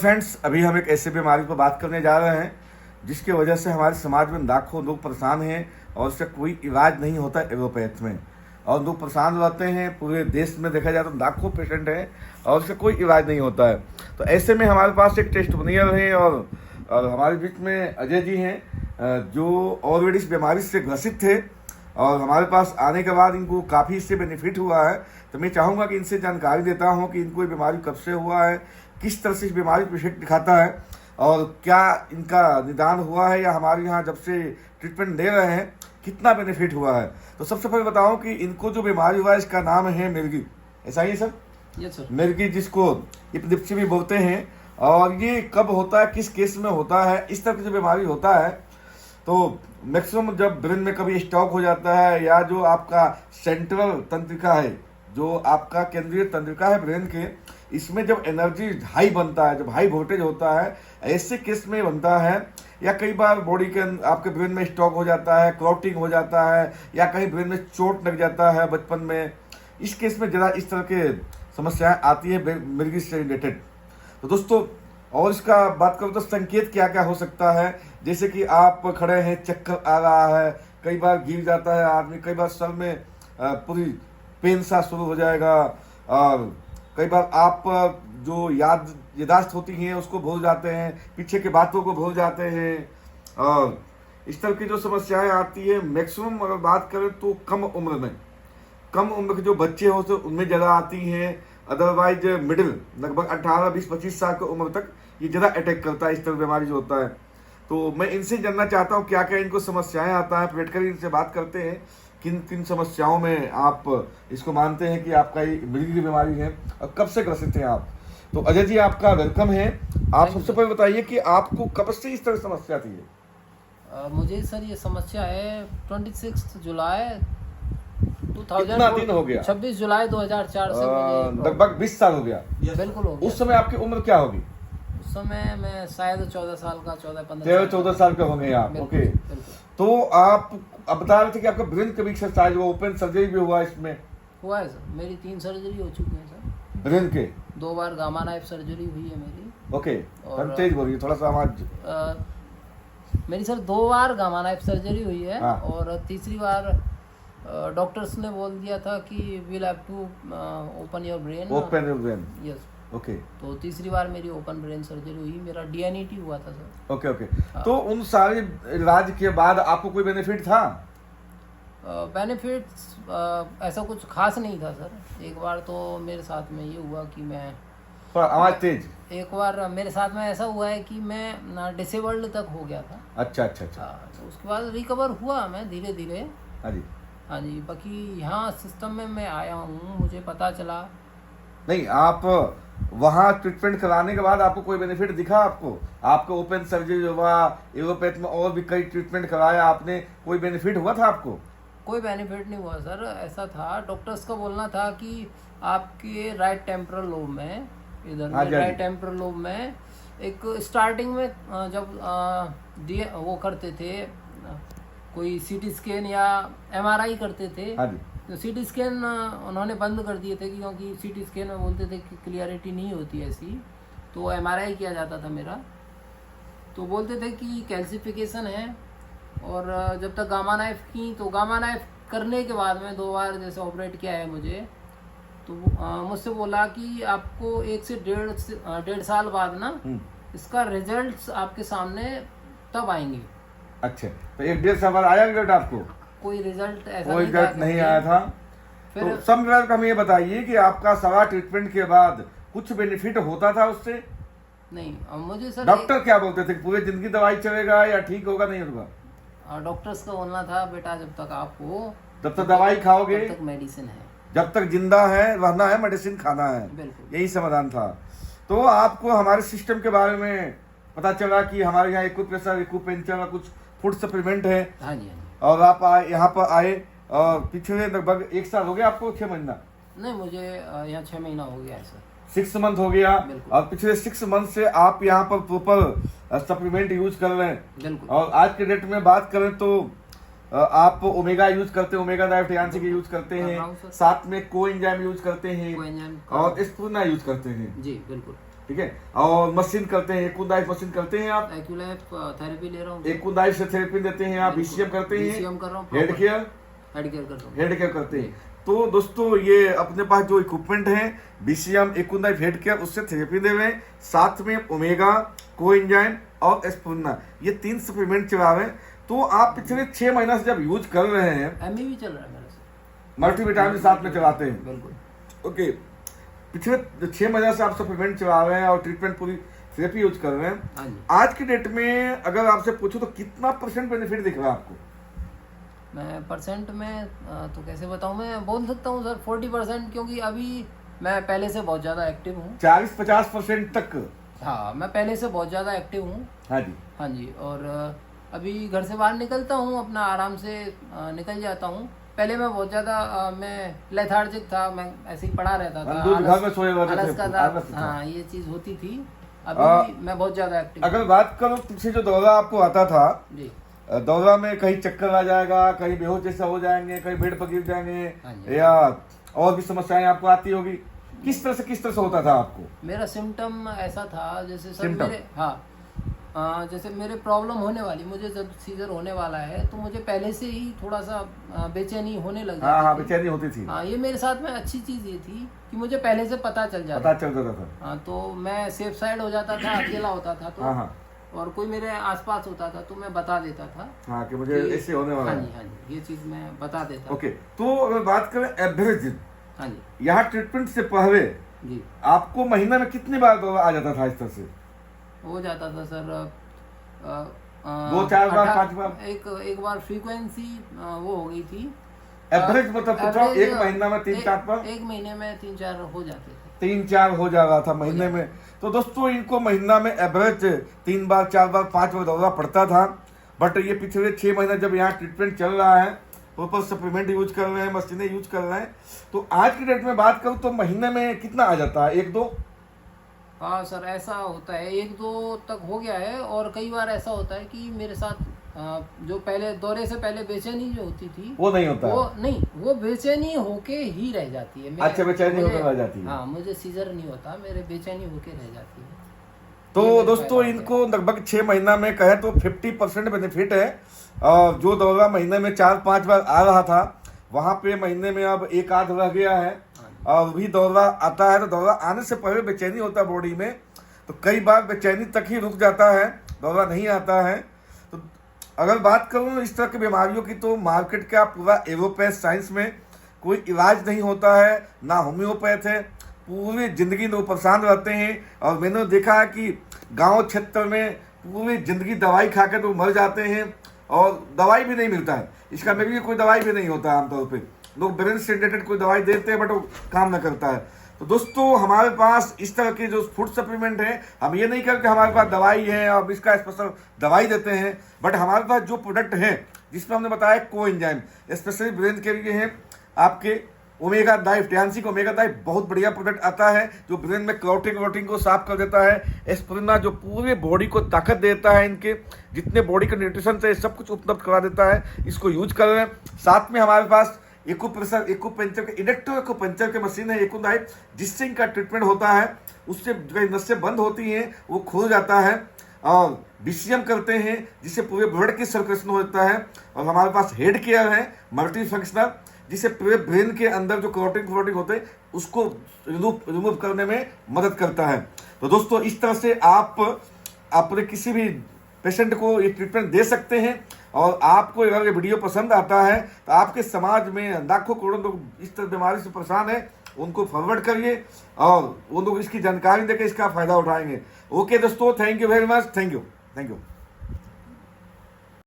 Friends, अभी हम एक ऐसे बीमारी पर बात करने जा रहे हैं जिसकी वजह से हमारे समाज में लाखों लोग परेशान हैं और उसका कोई इलाज नहीं होता एलोपैथ में। और लोग परेशान रहते हैं, पूरे देश में देखा जाए तो लाखों पेशेंट हैं और उसका कोई इलाज नहीं होता है। तो ऐसे में हमारे पास एक टेस्टिमोनियल है और हमारे बीच में अजय जी हैं जो ऑलरेडी इस बीमारी से ग्रसित थे और हमारे पास आने के बाद इनको काफ़ी इससे बेनिफिट हुआ है। तो मैं चाहूँगा कि इनसे जानकारी देता हूँ कि इनको ये बीमारी कब से हुआ है, किस तरह से इस बीमारी को पेशेंट दिखाता है और क्या इनका निदान हुआ है या हमारे यहाँ जब से ट्रीटमेंट ले रहे हैं कितना बेनिफिट हुआ है। तो सबसे पहले बताऊँ कि इनको जो बीमारी हुआ है इसका नाम है मिर्गी। ऐसा ही है सर? Yes sir. मिर्गी, जिसको एपिलेप्सी भी बोलते हैं। और ये कब होता है, किस केस में होता है, इस तरह की जो बीमारी होता है तो मैक्सिमम जब ब्रेन में कभी स्टॉक हो जाता है या जो आपका सेंट्रल तंत्रिका है, जो आपका केंद्रीय तंत्रिका है ब्रेन के, इसमें जब एनर्जी हाई बनता है, जब हाई वोल्टेज होता है, ऐसे केस में बनता है। या कई बार बॉडी के आपके ब्रेन में स्टॉक हो जाता है, क्लॉटिंग हो जाता है या कहीं ब्रेन में चोट लग जाता है बचपन में, इस केस में ज़रा इस तरह के समस्याएं आती है मिर्गी से रिलेटेड। तो दोस्तों, और इसका बात करूँ तो संकेत क्या क्या हो सकता है, जैसे कि आप खड़े हैं, चक्कर आ रहा है, कई बार गिर जाता है आदमी, कई बार सर में पूरी पेन सा शुरू हो जाएगा और कई बार आप जो यादाश्त होती हैं उसको भूल जाते हैं, पीछे के बातों को भूल जाते हैं और इस तरह की जो समस्याएं आती है मैक्सिमम अगर बात करें तो कम उम्र के जो बच्चे होते हैं उनमें ज़्यादा आती हैं। अदरवाइज मिडिल लगभग 18, 20, 25 साल की उम्र तक ये ज़्यादा अटैक करता है, इस तरह बीमारी जो होता है। तो मैं इनसे जानना चाहता हूँ क्या क्या इनको समस्याएं आता है, बैठ कर इनसे बात करते हैं किन किन समस्याओं में आप इसको मानते हैं कि आपका ये मिर्गी की बीमारी है और कब से ग्रसित हैं आप। तो अजय जी, आपका वेलकम है। आप सबसे पहले बताइए कि आपको कब से इस तरह की समस्या थी? मुझे सर ये समस्या है 26 जुलाई 2000। कितना दिन हो गया? 26 जुलाई 2004 से मुझे लगभग 20 साल हो गया। बिल्कुल हो गया। उस समय आपकी उम्र क्या होगी? उस समय मैं शायद 14 साल का, 14 साल के होंगे आप। ओके, तो आप अब बता रहे थे कि आपका ब्रेन का भी एक्सरसाइज हुआ, ओपन सर्जरी भी हुआ, इसमें हुआ है सर। मेरी 3 सर्जरी हो चुकी है सर। ब्रेन के 2 बार गामा नाइफ सर्जरी हुई है मेरी। ओके, और तेज बोलिए थोड़ा सा आवाज। मेरी सर 2 बार गामा नाइफ सर्जरी हुई है। हाँ। और तीसरी बार डॉक्टर्स ने बोल दिया था कि will have to open your brain. Yes. Okay, तो तीसरी बार मेरी ओपन ब्रेन सर्जरी हुई, मेरा डीएनईटी हुआ था सर। Okay okay. तो उन सारे इलाज के बाद आपको कोई बेनिफिट था? बेनिफिट्स ऐसा कुछ खास नहीं था सर। एक बार तो मेरे साथ में ये हुआ कि मैं आवाज तेज। एक बार मेरे साथ में ऐसा हुआ है कि मैं डिसेबल्ड तक हो गया था। अच्छा अच्छा अच्छा। तो उसके बाद रिकवर हुआ मैं धीरे धीरे। हाँ जी, हाँ जी। बाकी यहाँ सिस्टम में मैं आया हूँ, मुझे पता चला। नहीं, आप वहाँ ट्रीटमेंट कराने के बाद आपको कोई बेनिफिट दिखा? आपको ओपन सर्जरी हुआ, एलोपैथ में और भी कई ट्रीटमेंट कराया आपने, कोई बेनिफिट हुआ था आपको? कोई बेनिफिट नहीं हुआ सर। ऐसा था, डॉक्टर्स का बोलना था कि आपके राइट टेम्पोरल लोब में, इधर में राइट टेम्पोरल लोब में एक स्टार्टिंग में जब वो करते थे कोई सीटी स्कैन या एमआरआई करते थे, तो सीटी स्कैन उन्होंने बंद कर दिए थे क्योंकि सीटी स्कैन में बोलते थे कि क्लियरिटी नहीं होती ऐसी। तो एमआरआई किया जाता था मेरा, तो बोलते थे कि कैल्सिफिकेशन है। और जब तक गामा नाइफ की, तो गामा नाइफ करने के बाद में 2 बार जैसे ऑपरेट किया है मुझे, तो मुझसे बोला कि आपको 1 से 1.5 साल बाद ना इसका रिजल्ट्स आपके सामने तब आएंगे। अच्छा, तो 1-1.5 साल बाद आया रिजल्ट आपको? कोई रिजल्ट ऐसा कोई रिजल्ट नहीं आया था। तो सब रिजल्ट हमें ये बताइए कि आपका सारा ट्रीटमेंट के बाद कुछ बेनिफिट होता था उससे? नहीं, मुझे सर डॉक्टर क्या बोलते थे, पूरी जिंदगी दवाई चलेगा या ठीक होगा, नहीं होगा? डॉक्टर्स का बोलना था बेटा जब तक आप हो जब तक दवाई खाओगे, तब तक मेडिसिन है, जब तक जिंदा है रहना है, मेडिसिन खाना है। बिल्कुल, यही यही समाधान था। तो आपको हमारे सिस्टम के बारे में पता चला कि हमारे यहाँ एक्यूप्रेशर, एक्यूपेंचर का कुछ फूड सप्लीमेंट है। हाँ जी, हाँ जी। और आप यहाँ पर आए और पिछले लगभग 1 साल हो गया आपको? 6 महीना? नहीं, मुझे यहाँ 6 महीना हो गया है सर। 6 मंथ हो गया। और पिछले 6 मंथ से आप यहाँ पर प्रॉपर सप्लीमेंट यूज कर रहे हैं। बिल्कुल। और आज के डेट में बात करें तो आप ओमेगा यूज करते हैं, ओमेगा डायफ्टियानसी यूज करते हैं, साथ में कोएंजाइम यूज करते हैं और स्पूना यूज करते हैं। जी बिल्कुल। ठीक है। और मशीन करते हैं, एक्यूलाइफ मशीन करते हैं आप? एक्यूलाइफ थेरेपी ले रहा हूँ। एक्यूलाइफ से थेरेपी देते हैं आप? बीसीएम करते हैं? बीसीएम कर रहा हूँ। Head care? हेड केयर कर रहा हूँ। हेड केयर करते हैं। तो दोस्तों ये अपने पास जो इक्विपमेंट है बीसीएम, एक्यूलाइफ, हेड केयर, उससे थेरेपी दे रहे हैं, साथ में ओमेगा, कोएंजाइम और एस्पिरुलिना, ये 3 सप्लीमेंट चला रहे हैं। तो आप पिछले 6 महीना से जब यूज कर रहे हैं, एमई भी चल रहा है मेरे से, मल्टीविटामिन साथ में चलाते हैं? बिल्कुल। ओके, पिछले 6 महीना से आप सप्लीमेंट चला रहे हैं और ट्रीटमेंट पूरी थेरेपी यूज कर रहे हैं। हाँ जी। आज की डेट में अगर आपसे पूछो तो कितना % बेनिफिट दिख रहा है आपको? मैं परसेंट में तो कैसे बताऊं, मैं बोल सकता हूं सर 40%, क्योंकि अभी मैं पहले से बहुत ज़्यादा एक्टिव हूं। 40-50% तक? हाँ, मैं पहले से बहुत ज़्यादा एक्टिव हूं। हाँ जी। हाँ जी। और अभी घर से बाहर निकलता हूं, अपना आराम से निकल जाता हूं। पहले मैं बहुत ज़्यादा मैं लेथार्जिक था, मैं ऐसे ही पड़ा रहता था, घर में सोए आलस का था। हाँ, ये चीज़ होती थी। अभी मैं बहुत ज़्यादा एक्टिव। अगर बात करो पीछे जो दौरा आपको आता था जी, दौरा में कहीं चक्कर आ जाएगा, कहीं बेहोश जैसा हो जाएंगे, कहीं बेड पर गिर जाएंगे, या और भी समस्याएं आपको आती होगी, किस तरह से होता था आपको? मेरा सिम्टम ऐसा था जैसे सर मेरे, हाँ, जैसे मेरे प्रॉब्लम होने वाली, मुझे जब सीजर होने वाला है तो मुझे पहले से ही थोड़ा सा बेचैनी होने लग जाती हाँ, बेचैनी होती थी। हाँ, ये मेरे साथ में अच्छी चीज़ ये थी कि मुझे पहले से पता चल जाता था। हाँ, तो मैं सेफ साइड हो जाता था, अकेला होता था तो। हाँ, और कोई मेरे आसपास होता था तो मैं बता देता था हाँ कि मुझे ऐसे होने वाला है। हाँ जी, हाँ जी, ये चीज़ मैं बता देता। ओके, तो अगर बात करें एवरेज, हाँ जी, यहाँ ट्रीटमेंट से पहले जी, आपको महीना में कितनी बार दौरा आ जाता था इस तरह से? हो जाता था सर 2-4 बार, 5 बार? एक बार फ्रीक्वेंसी वो हो गई थी। एवरेज मतलब एक महीना में 3-4 बार? एक महीने में 3-4 हो जाते थे। 3-4 हो जा रहा था महीने में। तो दोस्तों इनको महीना में एवरेज 3 बार, 4 बार, 5 बार दौरा पड़ता था। बट ये पिछले 6 महीना जब यहाँ ट्रीटमेंट चल रहा है, प्रॉपर सप्लीमेंट यूज कर रहे हैं, मशीनें यूज कर रहे हैं, तो आज की डेट में बात करूँ तो महीने में कितना आ जाता है? 1-2? हाँ सर, ऐसा होता है, 1-2 तक हो गया है। और कई बार ऐसा होता है कि मेरे साथ जो पहले दौरे से पहले बेचैनी जो होती थी वो नहीं होता, वो नहीं, वो बेचैनी होके ही रह जाती है। अच्छा, बेचैनी होकर रह जाती है। हाँ, मुझे सीजर नहीं होता, मेरे बेचैनी होके रह जाती है। तो दोस्तों इनको लगभग 6 महीना में कहे तो 50% बेनिफिट है। जो दौरा महीने में 4-5 बार आ रहा था, वहाँ पे महीने में अब 1-8 रह गया है। और भी दौरा आता है तो दौरा आने से पहले बेचैनी होता है बॉडी में, तो कई बार बेचैनी तक ही रुक जाता है, दौरा नहीं आता है। तो अगर बात करूँ इस तरह की बीमारियों की, तो मार्केट का पूरा एलोपैथ साइंस में कोई इलाज नहीं होता है, ना होम्योपैथ है। पूरी ज़िंदगी लोग परेशान रहते हैं। और मैंने देखा है कि गांव क्षेत्र में पूरी ज़िंदगी दवाई खा के तो मर जाते हैं, और दवाई भी नहीं मिलता है इसका। मेरे लिए कोई दवाई भी नहीं होता है। आमतौर पे लोग ब्रेन से रिलेटेड कोई दवाई देते हैं बट वो काम न करता है। तो दोस्तों हमारे पास इस तरह के जो फूड सप्लीमेंट है, हम ये नहीं करके हमारे पास दवाई है और इसका स्पेशल दवाई देते हैं, बट हमारे पास जो प्रोडक्ट है जिसमें हमने बताया कोएंजाइम स्पेशली ब्रेन के लिए है, आपके ओमेगा डाइव, टियानसी का ओमेगा डाइव बहुत बढ़िया प्रोडक्ट आता है जो ब्रेन में क्लॉटिंग को साफ कर देता है। एस्पिरुलिना जो पूरे बॉडी को ताकत देता है, इनके जितने बॉडी के न्यूट्रिशन है सब कुछ उपलब्ध करा देता है, इसको यूज कर रहे हैं। साथ में हमारे पास एक्यूप्रेशर, एक्यूपंक्चर के इलेक्ट्रो एक्यूपंक्चर के मशीन है एक्यूडाइव, जिससे इनका ट्रीटमेंट होता है। उससे जो नसें बंद होती हैं वो खुल जाता है, और बीसीएम करते हैं जिससे पूरे ब्लड की सर्कुलेशन हो जाता है। और हमारे पास हेड केयर है मल्टी फंक्शनल, जिससे पूरे ब्रेन के अंदर जो क्लॉटिंग होते हैं उसको रिमूव करने में मदद करता है। तो दोस्तों इस तरह से आप अपने किसी भी पेशेंट को ये ट्रीटमेंट दे सकते हैं। और आपको अगर ये वीडियो पसंद आता है तो आपके समाज में लाखों करोड़ों लोग इस तरह बीमारी से परेशान है, उनको फॉरवर्ड करिए और वो लोग इसकी जानकारी देकर इसका फायदा उठाएंगे। ओके दोस्तों, thank you very much, thank you.